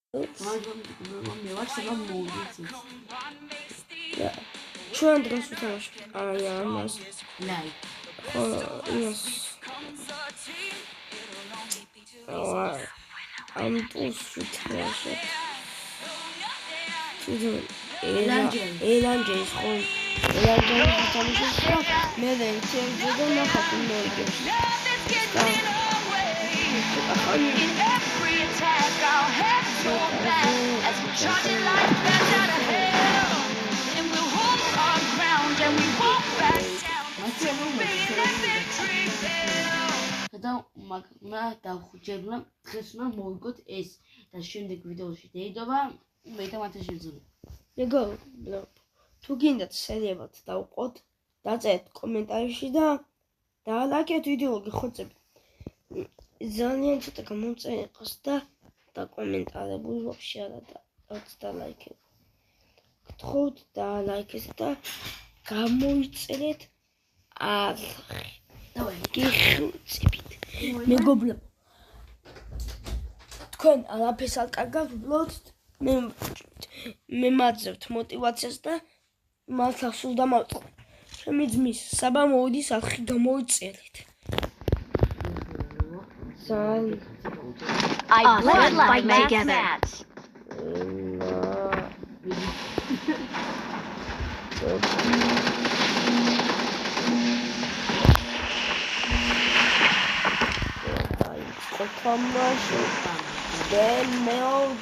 მე ვარ შევა მოვიდეთ. ჩვენ დღეს ვთამაშობთ ამას. ლაი. ხო, იმას. ამ პულს ვთამაშობთ. ელანჯეის ხო? ელანჯეის ვთამაშობთ. მე და ინტერვიუ და ნახავთ მოვიგებს. და დავხვიჭებლა დღეს უნდა მოვიგოთ ეს და შემდეგ ვიდეოში დაიდობა მე და მათე შეძულე. მეგო, თუ გინდათ სერიებად დავყოთ, დაწერთ კომენტარებში და ლაიქეთ ვიდეო გიხოცებით. ძალიან ცოტა გამოწერე იყოს და კომენტარებული ვაფშე არა და ლაიქეთ. გთხოვთ და ლაიქეთ და გამოიწერეთ არხი. გიხოცებით. მეგობრებო, თქვენ არაფერს არ კარგავთ, უბრალოდ მე მაძლევთ მოტივაციას და მართლა სულ დამავწყო. ჩემი ძმის საბა მოვიდის არხი გამოიწერეთ. I would like together. Then more.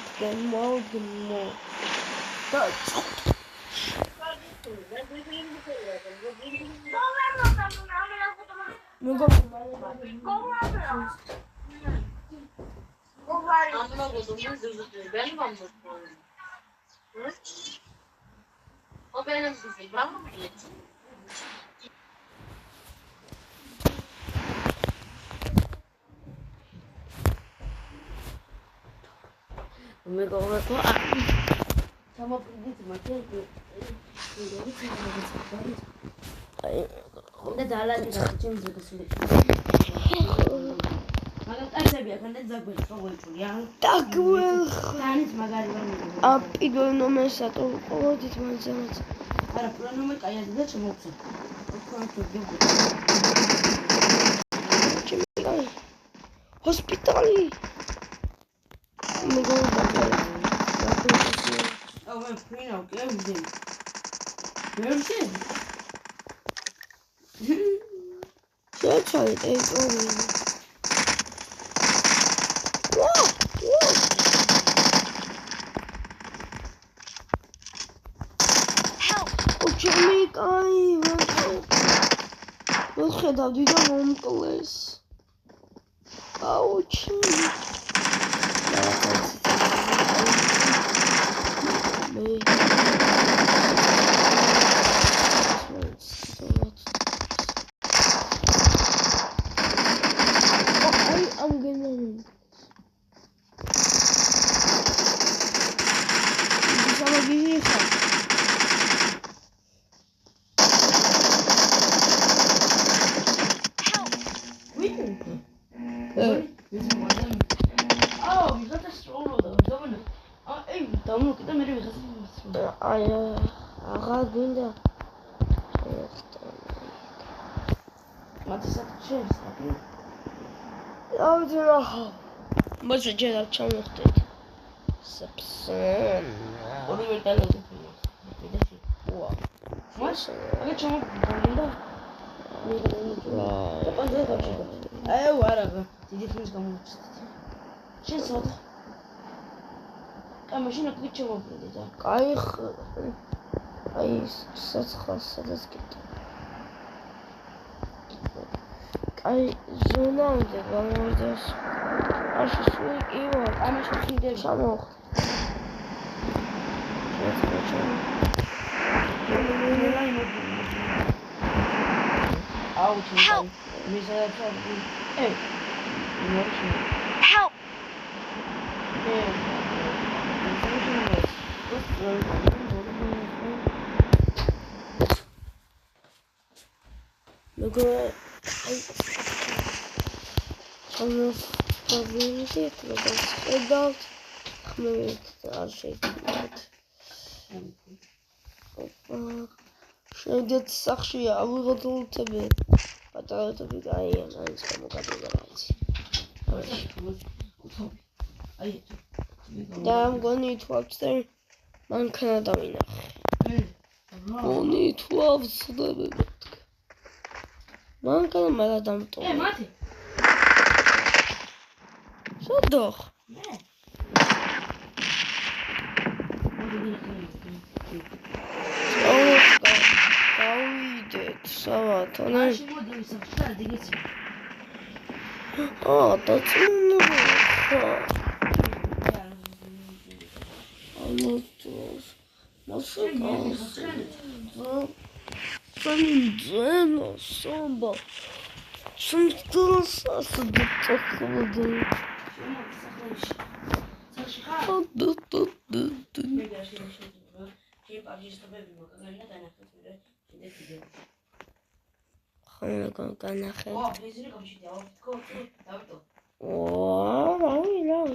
მეგობრებო, ჩამოვიდეთ მათე და დალაგეთ ჩემს ზეგასული. მაგას წარსები აქ და ზაგველი ყოველწულია. დაგվել. თანის მაგარი ვარ. პირველ ნომერს ატოვებდით მაინც. არა, პირველ ნომერი კაიაზე და შემოვცე. ჰოსპიტალი. Oh, I'm free now. Get everything. Everything. That's how it is. Help! Oh, Jimmy, look at that. We don't want to lose. Oh, Jimmy. I'm gonna Oh, you got the stroller though. Hey, don't look at them. აღარ გვინდა მათი საჭიროა. აუძრო მოძე ჯერ არ ჩამოვხდეთ საფსენ ორი ვერტალოდი კიდეში ვა მას აგე ჩამოვიდა და პანძა გავშედა აი ვარა დიდი ხნის გამოვჩეთ შენ სად კამაშინა კიდე ჩამოვიდა და კაი აი საცხას სადაც კიდე აი ზონა უნდა გამოვიდეს აში სულ კი ვარ კამაში კიდე ჩამოვხდი Help! Help! Look at I'm მოქმედ არ შეგვიძლიათ. შევდეთ სახში ავიღოთ ლუთები. პატარაები გაიან, არის გამოგადება რაც. და მგონი თუ აქვს მანქანა დავინახე. მგონი თუ ავსდები მეთქე. მანქანა მარა დამტოვე. მათი. შედოხ. გავიდეთ, სავათ, ანა. მოდი ვისახში და დეგეცი. დაწუნებული ხარ. ალოთოს. მასაკას. ძენო, სომბა. სუნტულს ასდოხლოდი. სახში ხარ? დუ. მე გაშიაშეძება. შეპარჯისტობები მოკაგანა დანახეთ მე შედექიდე. ხომ განახე. ბიზნესი გამშიდია, თქო, დავიტო. რავი.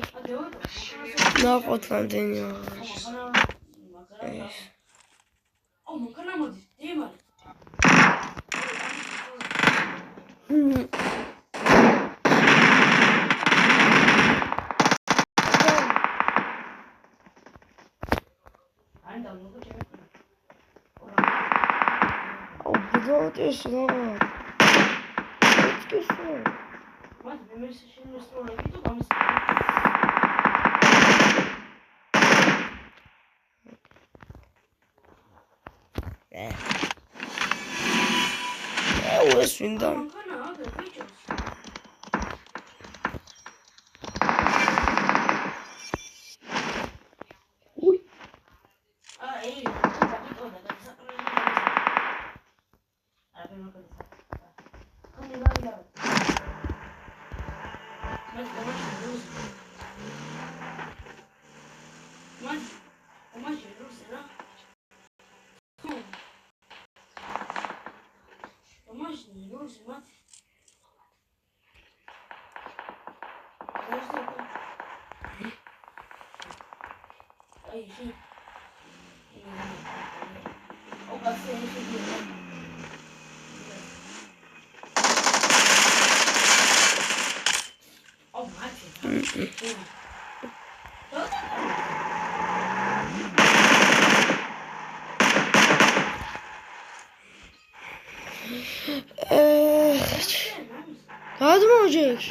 ნახოთ რამდენი არის. მოკანა მოდის, დიმარი. ანდა მოგო ჩემე. ბუდოდეს რა. ეცკისო. მათ მე შემოსწროლები თუ გამის. ეს ვინდა? მოკანა აგერ ბიჭოს. უი. აი, დავიტო და დასაყრელი. არა მე მოკანა. ხომ ვიდა. მას გამაშინოს. მას რუსა. Домашний груз, мать. Ай, ши. О, как все не сидит. О, мать. გადმოჯექ.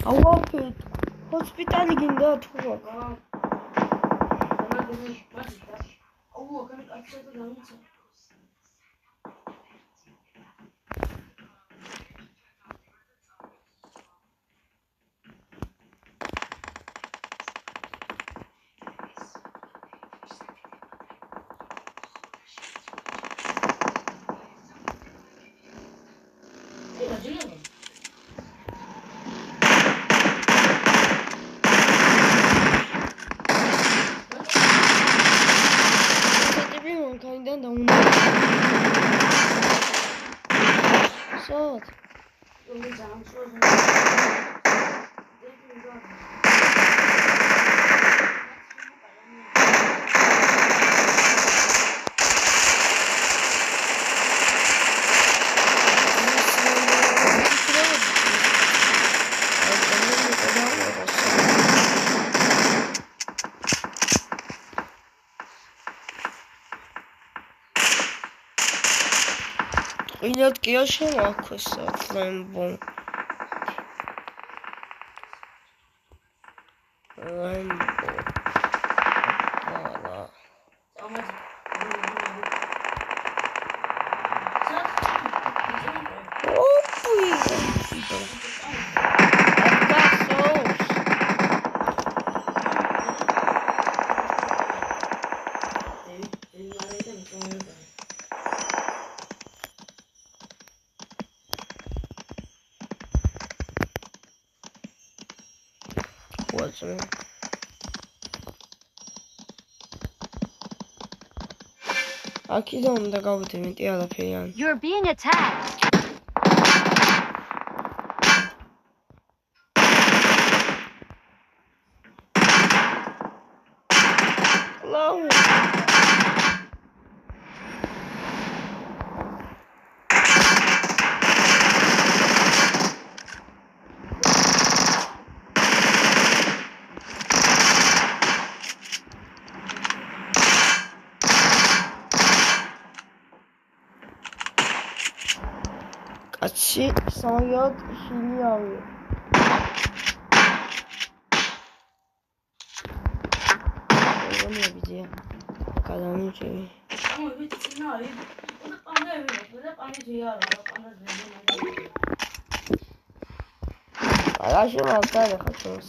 ავაფეთ. ჰოსპიტალი გინდა თუ აქ. აუ, კანი კაცი და გამიცა. მანქანიდან დაუნდა. სად? რომელი გამშოვა. ვინად კი შემოაქვეს ლემბო. What's it? აქედან უნდა გავიდე მეტი არაფერი არ. You're being attacked. კлау. კაცი სამაგიეროდ ხილი ავიღო. Бизия. Когда ничего. А я еще молчали хочу.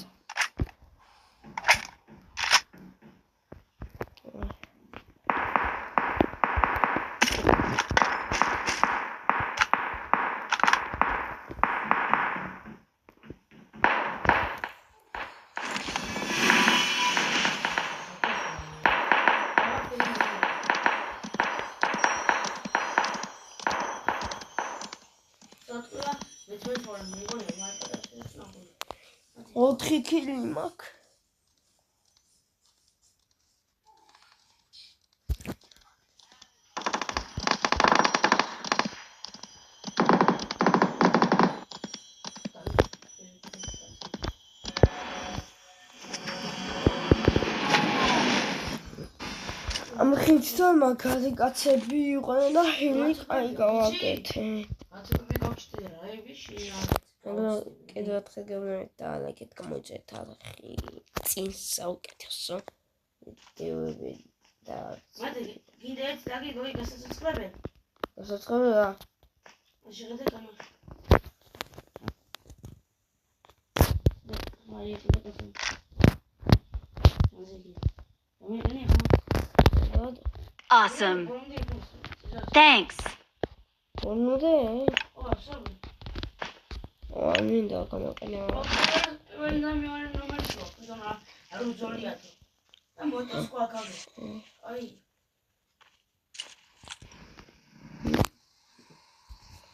ოთხი ქილი მაქვს. ამ ხილთან მაგარი კაცები იყვნენ და ჰილი კაი გავაკეთე. კიდევ ერთხელ გეუბნებით და ლაიქით გამოიწერეთ არხი წინ საუკეთესო ვიდეოები და გინდა ერთ დაგიგო გასაცოცხლებელი. გასაცოცხლებელი რა? შეხედე კანა. მაიეთი და კაცი. Awesome. Thanks. Onde? Oh, sorry. Oh, linda, como que no.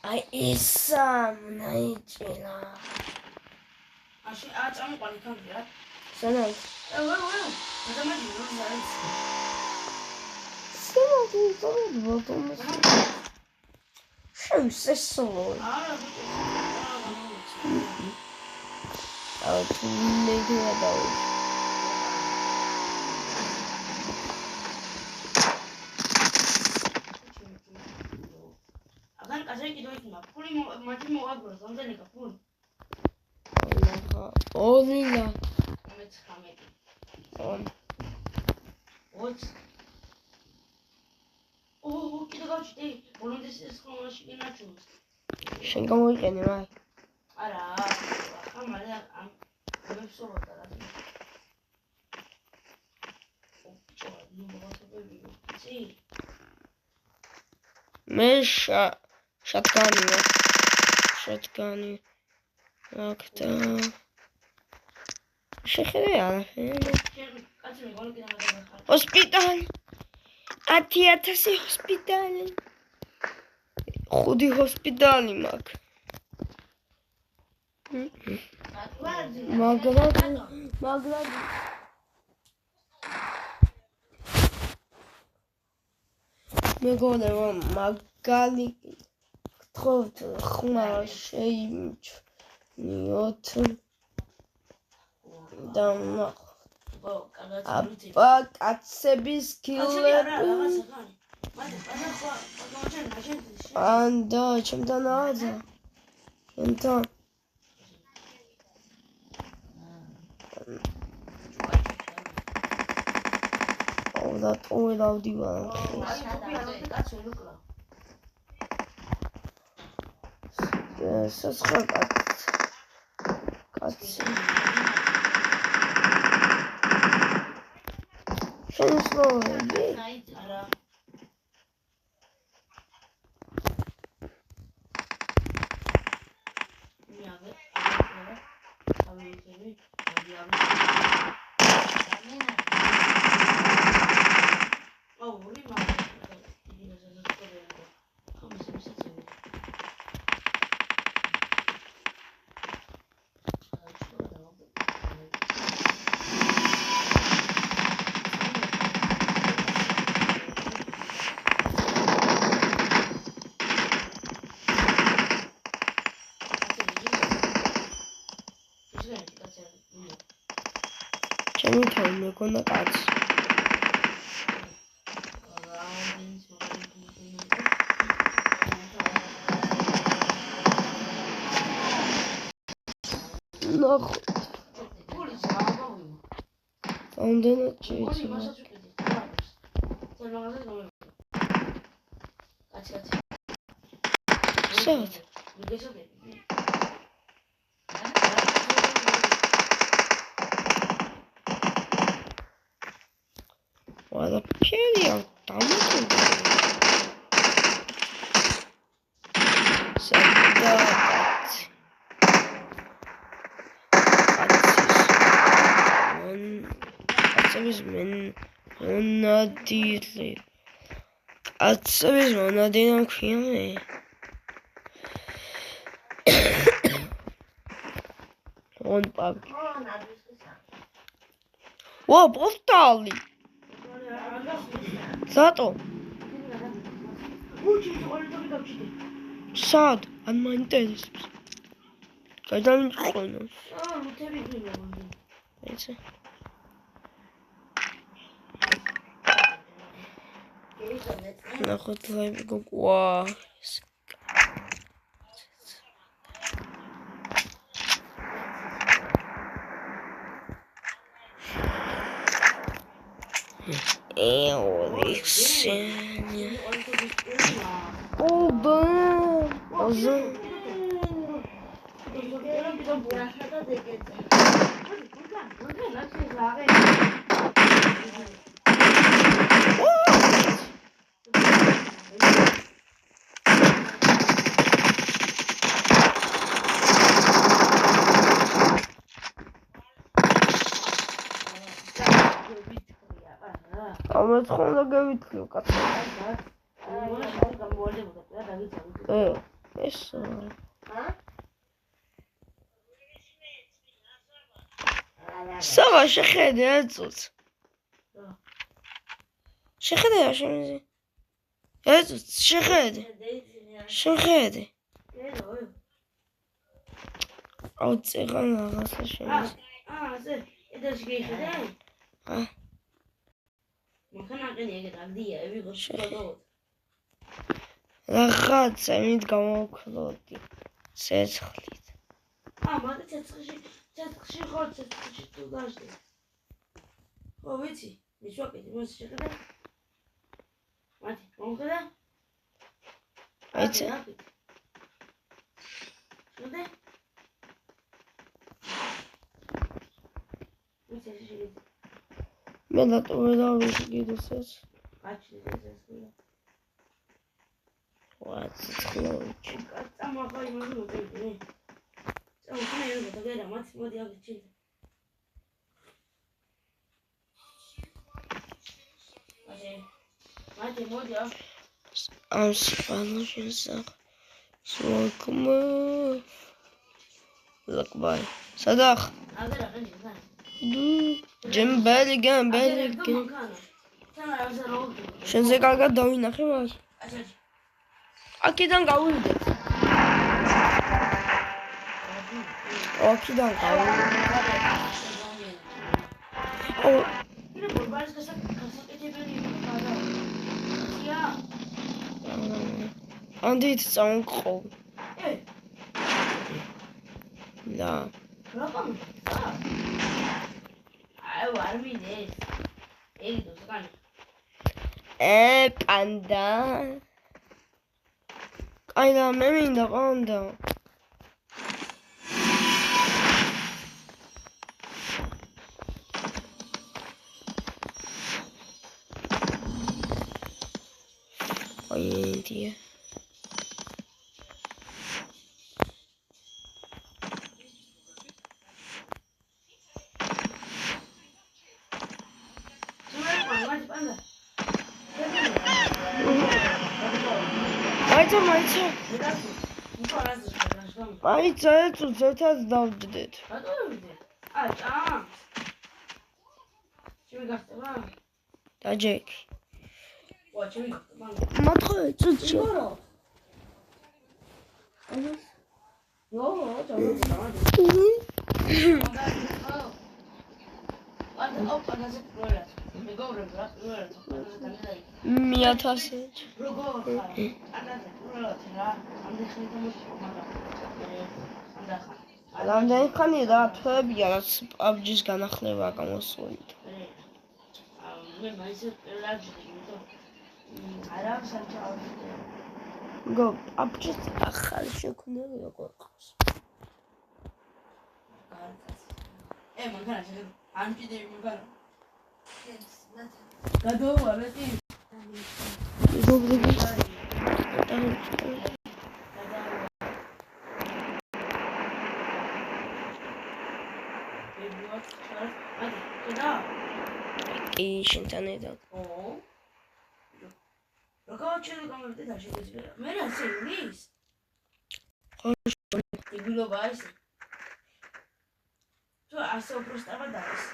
Ai, essa menina. Acho que a chama pode cambiar. Senão. Eu vou. Mas é mais difícil. Sim, tudo voltamos. Você só. Ah, tu nem que é da hoje. Agora a gente dois na puli mo agora, não tem nem capul. Olha. What? Oh, que legal de ter. Por onde esses clones chegam na chuva. Chega muito animal. Ara, a malha, a pessoa tá lá. Não vou saber. Sim. Mexa, shotgun. Akta. Shekhreya. Hospital. Atiatasi hospital. Khudi hospital mak. Magrad. მეგონება მაგალი გთხოვთ ხმა შეიმჩნიოთ და აბა კაცების კილები ანდა ჩემთან აძა ჩემთან და ტოვე დავდივარ სასხა კაცი შემოსლოვები არა ჩემი თავი მეკონა კაცი. ნახო. ამდენად შეიძლება. Sad. What a period. On pub. Whoa, postali. Zato. Sad, an mă interesează. Că dăm coină. Vezi? Нахуй твой бегок. Вау. Олексій. Оба. Оза. Ama sonra gömütlü katı. Neyse. Savaş şehirde yazıyoruz. Şehirde yaşıyoruz. Yazıyoruz şehirde. Şehirde. Ağzıgan ağası yaşıyoruz. Ha. Რაღაცა მით გამოვქლოდი ცეცხლით. მაგრამ ცეცხლში ხო ცეცხლში თუ გაჟდი. ხო ვიცი, მისვაკეთე მას შეხედა. მათი, მომხედა? აიცი. შეხედე? ვიცი შეხედე. მე დატოვე და ვიგიდოსეს. კაჩი ზესხია. What's it called? Წამახა იმაზე მოდიდი. წამოხნა ერება და გერა მათი მოდი აგიჩი. მათი მოდი ა. ამ სპანოშენსა. სულკმა. ლაკბაი. სადახ? აგერა ხენი ხა. ჯემბელიგან, ბელიგან. შენზე კარგად დავინახე მას. აჩაჩი. აქედან გავივიდეთ. აქედან გავივიდეთ. ო, 이래 볼바리스 가서 야. ანდით წამოყო. და. 그러면 아유 알미네. 에이도 수간. პანდა. აიდა მე მინდა პანდა. აიდია. მაიცა. მაიცა ეწუც ერთად დავდდეთ. რატო ვიდე? აჭა. ჩემი გახტება? დაჯექი. ვა, ჩემი გახტება. მათხო ეწუც. იორო. აჰა. იორო, ჩავდო. რამდენი ხანი რა თვეებია რაც PUBG-ს განახლება გამოსული. მე მაინც პერლაჯი არა საჭარო. გო PUBG-ს ახალი შექმნილი როგორ ყავს. მანქანა შეგვიძლია ამჭიდები მანქანა. გადავარეთი. მეგობრები. კი, შენთან ერთად. როგორ ჩელგამებდე და შეგვიძლია. მე რა შეგვიძლია? იგულობა ის. თუ ასე უბრალოდ დადეს.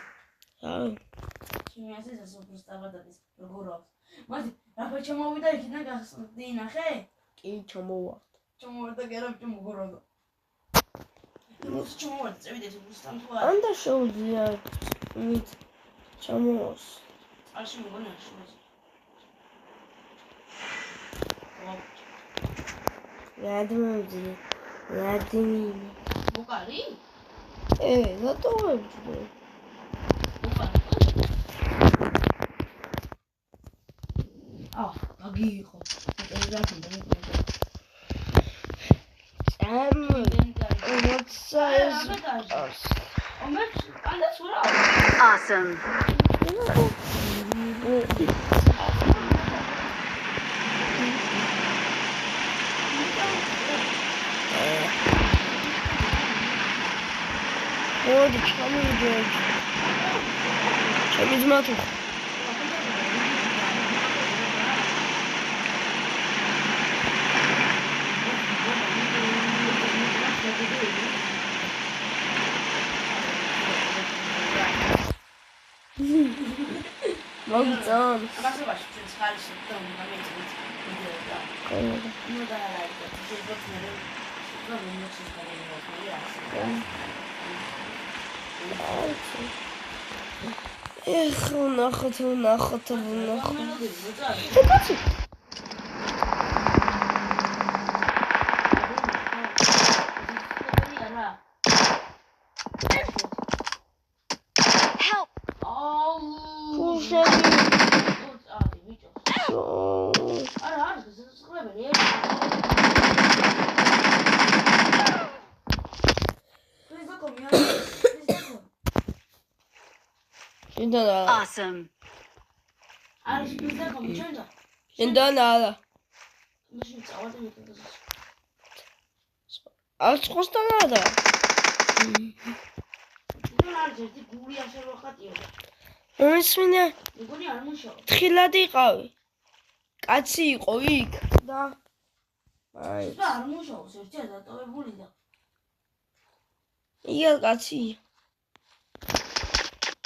ჩემი ასე უბრალოდ დადეს. როგორ აქვს? მათი რა ჩამოვიდა იქიდან გახსნდი ნახე? კი, ჩამოვარ. ჩამოვარდა გერა ჩამოგოროდა. ის ჩამოვარდა წევიდეს უბრალოდ თუ ანდა შეუძლია მით ჩამოვას. არში მოგონა შუაზე. Vladimir. Bukari? Zato webdve. Agiko. Awesome. Hadi çamurcuk. Çamurcuk atın. Mogcan. Эх, нахуй. Help! Awesome. Indonala. Alçostanada. Ismini თხილად იყავი. კაცი იყო იქ და აი არ მუშაობს ერთია დატოვებული და ია კაცი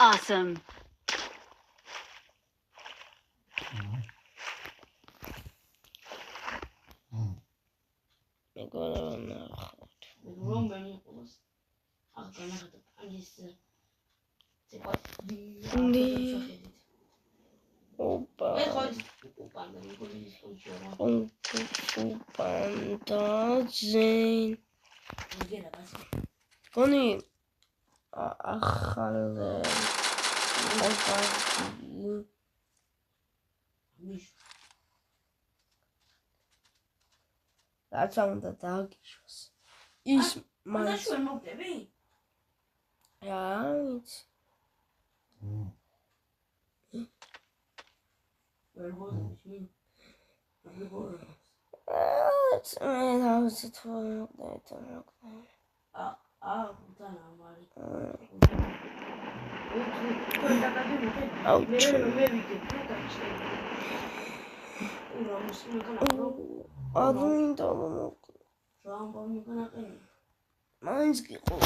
Awesome. მეგონა რომ მე მიყავს აღგანახდა ამის Opa. Panda zen. Koni ახალე რაც უნდა დაგიშვას ის მას შენ მოგდები? რა ვიცი ვერ გონი დავიცი თუ მოგდეთ უტანა მარი აუჩ ადმინდა მაინც გიყო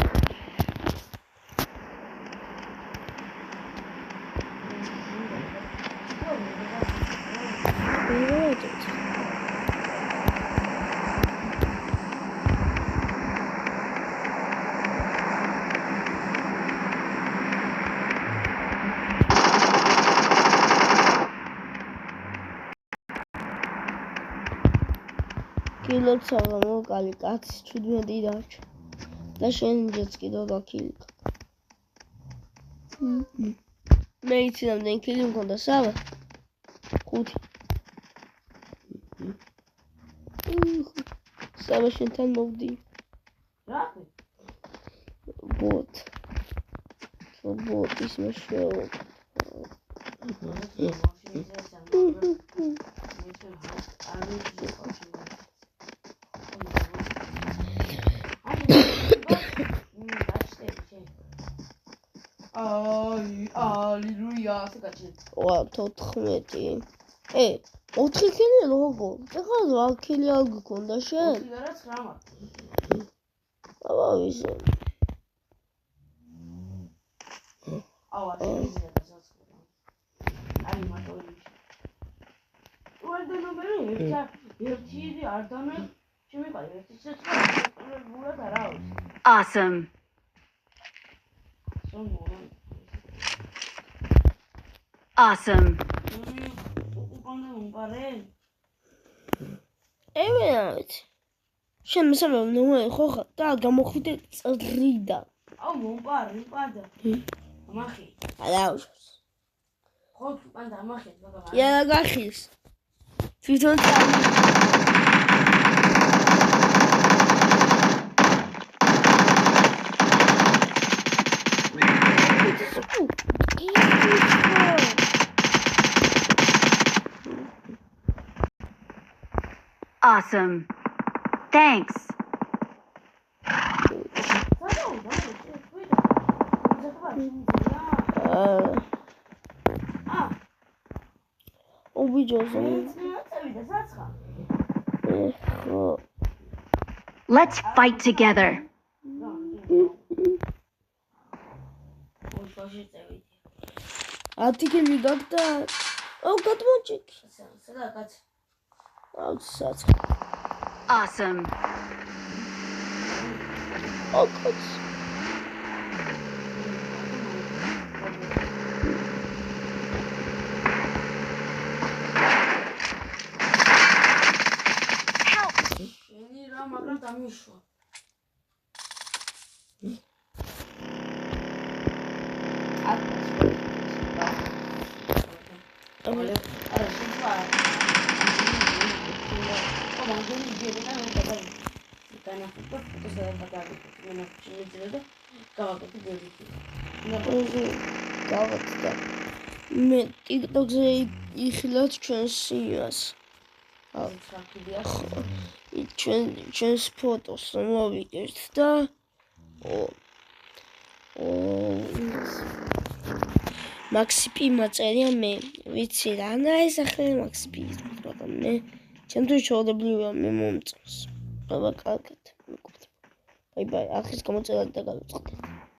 გილოცავდა მოკალი კაცი 17 დარჩა. და შენჯეც კიდევ დაქილი. მე იცი რამდენი ქილი მქონდა სავა? 5. სავა შენთან მოვდი. რა? ბოთ. ბოტის მეშეო. ალილუია, ასე გაჩენ. 14. 4 ქილი როგორ? ეხლა 8 ქილი არ გქონდა შენ? 4 და 9 მაქვს. აბა ვიზე. აუ, შეიძლება დასაწყო. აი მარტო ის. უარდა ნომერი 1 არ დანა. შემიყარე 1 შეწყდა. ბურად არა აქვს. Awesome. Awesome. უკანდა მომყარე. ევენავით. შენ მესამე ნომერი ხო ხარ? და გამოხვიდე წრიდან. აუ მომყარე, მყარდა. ამახი. ალაუშს. ხო, უკანდა ამახი, ბაბა. იარა გახის. თვითონ Awesome. Thanks. Let's fight together. ათიქელი გაგდა. აუ გადმოჭიქ. სადა კაც. აუ საც. Awesome. აუ კაც. შენი რა მაგრამ დამიშვა. არა შეიძლება. მაგარი ძიება და მაგარი. დანა ფოტოს და მაგარი. მე შეიძლება და გავაკეთე ბევრი. გავაკეთე. მე TikTok-ზე იხილავთ ჩვენს იმას. ჩვენს ფოტოს მოვიგებთ და მაქსიპი მაწერია მე. ვიცი რა ესახე მაქსიპი, მაგრამ მე ჩემთვის ჩაოდებლივია მე მომწონს. აბა კარგად. ბაი ბაი. ახლის გამოწერა და გავიწყდეთ.